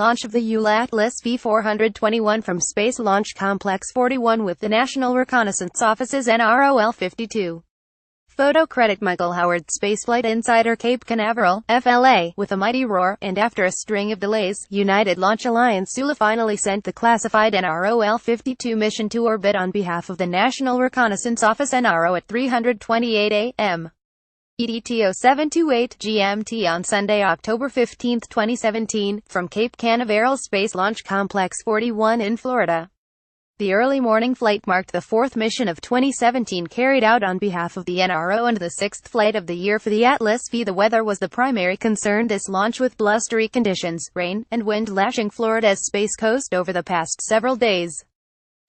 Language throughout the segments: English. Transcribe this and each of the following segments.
Launch of the ULA Atlas V421 from Space Launch Complex 41 with the National Reconnaissance Office's nrol-52. Photo credit Michael Howard. Spaceflight Insider. Cape Canaveral, FLA. With a mighty roar, and after a string of delays, United Launch Alliance ULA finally sent the classified nrol-52 mission to orbit on behalf of the National Reconnaissance Office (NRO) at 3:28 a.m. EDT 0728 GMT on Sunday, October 15, 2017, from Cape Canaveral Space Launch Complex 41 in Florida. The early morning flight marked the fourth mission of 2017 carried out on behalf of the NRO and the sixth flight of the year for the Atlas V. The weather was the primary concern this launch, with blustery conditions, rain, and wind lashing Florida's Space Coast over the past several days.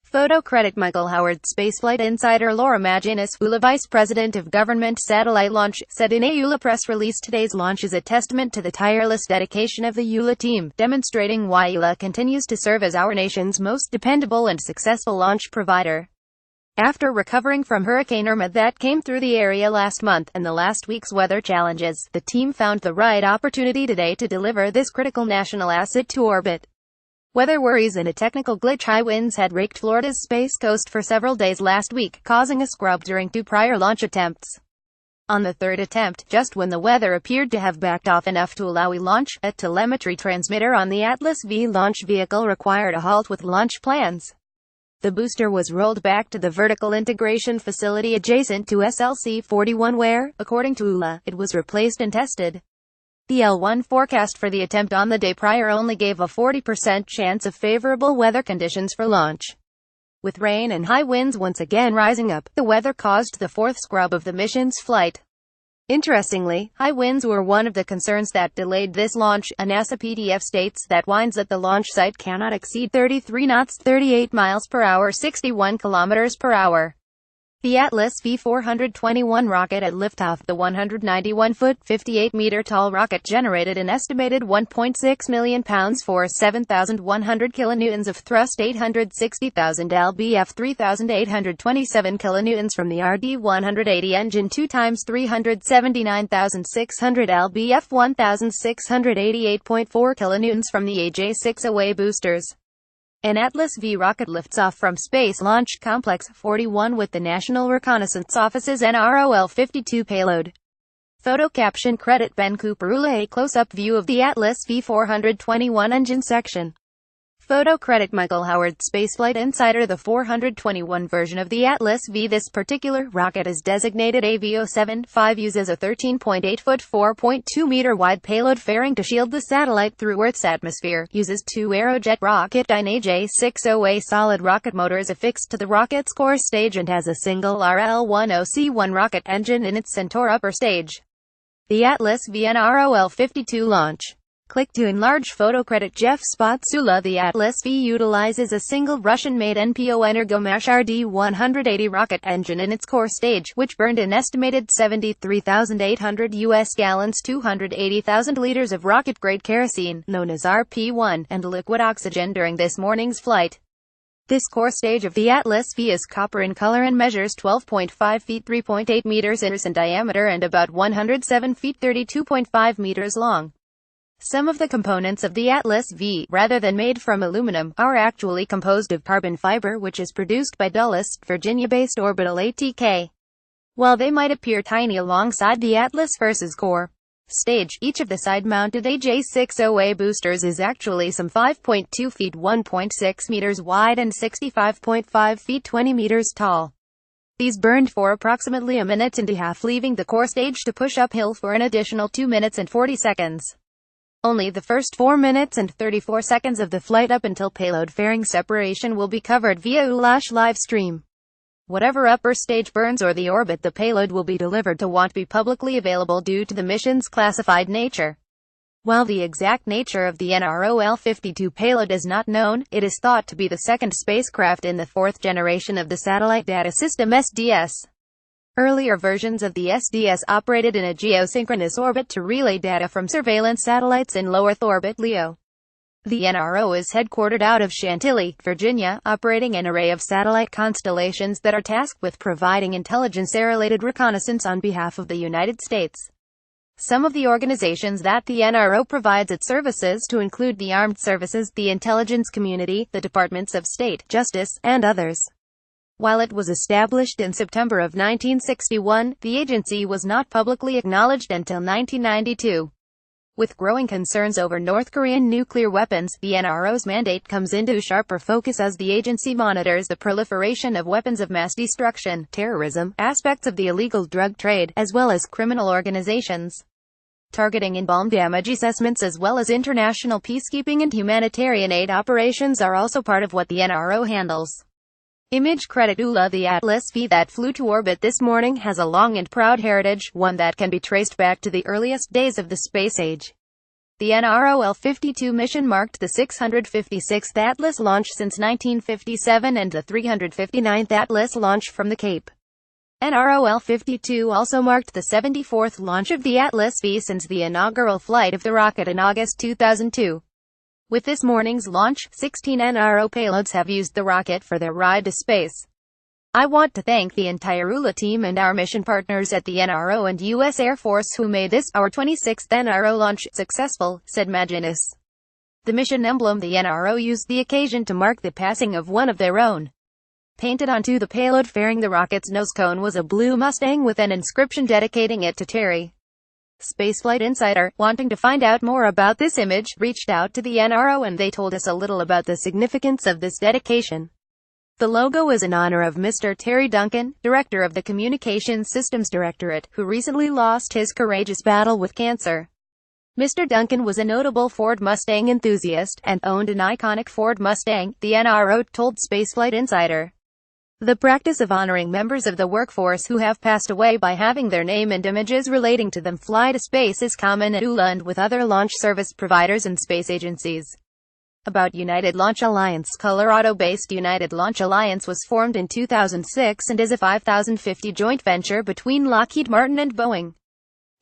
Photo credit Michael Howard. Spaceflight Insider. Laura Maginis, ULA Vice President of Government Satellite Launch, said in a ULA press release, today's launch is a testament to the tireless dedication of the ULA team, demonstrating why ULA continues to serve as our nation's most dependable and successful launch provider. After recovering from Hurricane Irma that came through the area last month, and the last week's weather challenges, the team found the right opportunity today to deliver this critical national asset to orbit. Weather worries and a technical glitch. High winds had raked Florida's Space Coast for several days last week, causing a scrub during two prior launch attempts. On the third attempt, just when the weather appeared to have backed off enough to allow a launch, a telemetry transmitter on the Atlas V launch vehicle required a halt with launch plans. The booster was rolled back to the vertical integration facility adjacent to SLC-41 where, according to ULA, it was replaced and tested. The L1 forecast for the attempt on the day prior only gave a 40% chance of favorable weather conditions for launch. With rain and high winds once again rising up, the weather caused the fourth scrub of the mission's flight. Interestingly, high winds were one of the concerns that delayed this launch. A NASA PDF states that winds at the launch site cannot exceed 33 knots, 38 miles per hour, 61 kilometers per hour. The Atlas V421 rocket at liftoff, the 191-foot, 58-meter-tall rocket generated an estimated 1.6 million pounds for 7,100 kilonewtons of thrust, 860,000 lbf, 3,827 kilonewtons from the RD-180 engine, 2 times 379,600 lbf, 1,688.4 kilonewtons from the AJ-6OA boosters. An Atlas V rocket lifts off from Space Launch Complex 41 with the National Reconnaissance Office's nrol-52 payload. Photo caption credit Ben Cooper. ULA. A close-up view of the Atlas V421 engine section. Photo credit Michael Howard. Spaceflight Insider. The 421 version of the Atlas V. This particular rocket is designated AV-075 uses a 13.8-foot 4.2-meter wide payload fairing to shield the satellite through Earth's atmosphere, uses two Aerojet Rocketdyne AJ-6OA solid rocket motors affixed to the rocket's core stage, and has a single RL-10C1 rocket engine in its Centaur upper stage. The Atlas V nrol-52 launch. Click to enlarge. Photo credit Jeff Spots. ULA. The Atlas V utilizes a single Russian-made NPO Energomash RD-180 rocket engine in its core stage, which burned an estimated 73,800 U.S. gallons, 280,000 liters of rocket-grade kerosene, known as RP-1, and liquid oxygen during this morning's flight. This core stage of the Atlas V is copper in color and measures 12.5 feet 3.8 meters in diameter and about 107 feet 32.5 meters long. Some of the components of the Atlas V, rather than made from aluminum, are actually composed of carbon fiber, which is produced by Dulles, Virginia-based Orbital ATK. While they might appear tiny alongside the Atlas V's core stage, each of the side-mounted AJ-6OA boosters is actually some 5.2 feet 1.6 meters wide and 65.5 feet 20 meters tall. These burned for approximately a minute and a half, leaving the core stage to push uphill for an additional 2 minutes and 40 seconds. Only the first 4 minutes and 34 seconds of the flight up until payload fairing separation will be covered via ULA's live stream. Whatever upper stage burns or the orbit, the payload will be delivered to won't be publicly available due to the mission's classified nature. While the exact nature of the nrol-52 payload is not known, it is thought to be the second spacecraft in the fourth generation of the Satellite Data System (SDS). Earlier versions of the SDS operated in a geosynchronous orbit to relay data from surveillance satellites in low Earth orbit (LEO). The NRO is headquartered out of Chantilly, Virginia, operating an array of satellite constellations that are tasked with providing intelligence-related reconnaissance on behalf of the United States. Some of the organizations that the NRO provides its services to include the armed services, the intelligence community, the departments of state, justice, and others. While it was established in September of 1961, the agency was not publicly acknowledged until 1992. With growing concerns over North Korean nuclear weapons, the NRO's mandate comes into sharper focus as the agency monitors the proliferation of weapons of mass destruction, terrorism, aspects of the illegal drug trade, as well as criminal organizations. Targeting and bomb damage assessments as well as international peacekeeping and humanitarian aid operations are also part of what the NRO handles. Image credit ULA. The Atlas V that flew to orbit this morning has a long and proud heritage, one that can be traced back to the earliest days of the space age. The nrol-52 mission marked the 656th Atlas launch since 1957 and the 359th Atlas launch from the Cape. nrol-52 also marked the 74th launch of the Atlas V since the inaugural flight of the rocket in August 2002. With this morning's launch, 16 NRO payloads have used the rocket for their ride to space. I want to thank the entire ULA team and our mission partners at the NRO and U.S. Air Force who made this, our 26th NRO launch, successful, said Maginis. The mission emblem the NRO used the occasion to mark the passing of one of their own. Painted onto the payload fairing the rocket's nose cone was a blue Mustang with an inscription dedicating it to Terry. Spaceflight Insider, wanting to find out more about this image, reached out to the NRO and they told us a little about the significance of this dedication. The logo is in honor of Mr. Terry Duncan, director of the Communications Systems Directorate, who recently lost his courageous battle with cancer. Mr. Duncan was a notable Ford Mustang enthusiast, and owned an iconic Ford Mustang, the NRO told Spaceflight Insider. The practice of honoring members of the workforce who have passed away by having their name and images relating to them fly to space is common at ULA and with other launch service providers and space agencies. About United Launch Alliance. Colorado-based United Launch Alliance was formed in 2006 and is a 50/50 joint venture between Lockheed Martin and Boeing.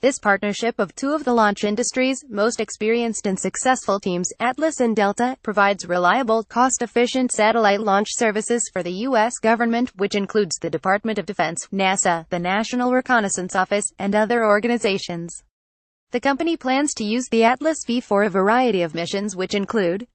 This partnership of two of the launch industry's most experienced and successful teams, Atlas and Delta, provides reliable, cost-efficient satellite launch services for the U.S. government, which includes the Department of Defense, NASA, the National Reconnaissance Office, and other organizations. The company plans to use the Atlas V for a variety of missions which include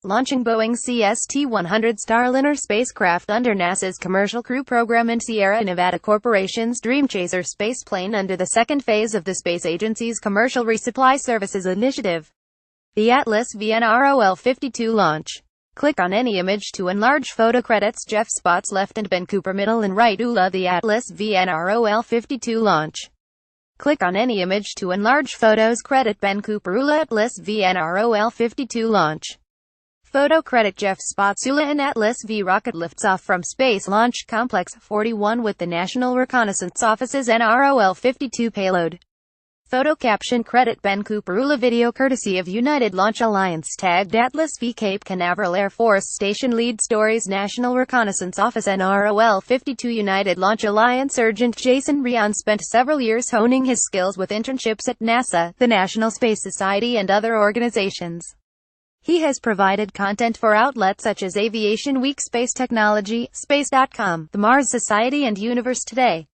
launching Boeing CST-100 Starliner spacecraft under NASA's Commercial Crew Program and Sierra Nevada Corporation's Dream Chaser spaceplane under the second phase of the space agency's Commercial Resupply Services Initiative. The Atlas V nrol-52 launch. Click on any image to enlarge photo credits. Jeff Spots left and Ben Cooper middle and right. ULA. The Atlas V nrol-52 launch. Click on any image to enlarge photos. Credit Ben Cooper. ULA. Atlas V nrol-52 launch. Photo credit Jeff Spots. ULA and Atlas V rocket lifts off from Space Launch Complex 41 with the National Reconnaissance Office's nrol-52 payload. Photo caption credit Ben Cooper. ULA video courtesy of United Launch Alliance tagged Atlas V Cape Canaveral Air Force Station lead stories National Reconnaissance Office nrol-52 United Launch Alliance Sergeant Jason Rion spent several years honing his skills with internships at NASA, the National Space Society and other organizations. He has provided content for outlets such as Aviation Week, Space Technology, Space.com, the Mars Society and Universe Today.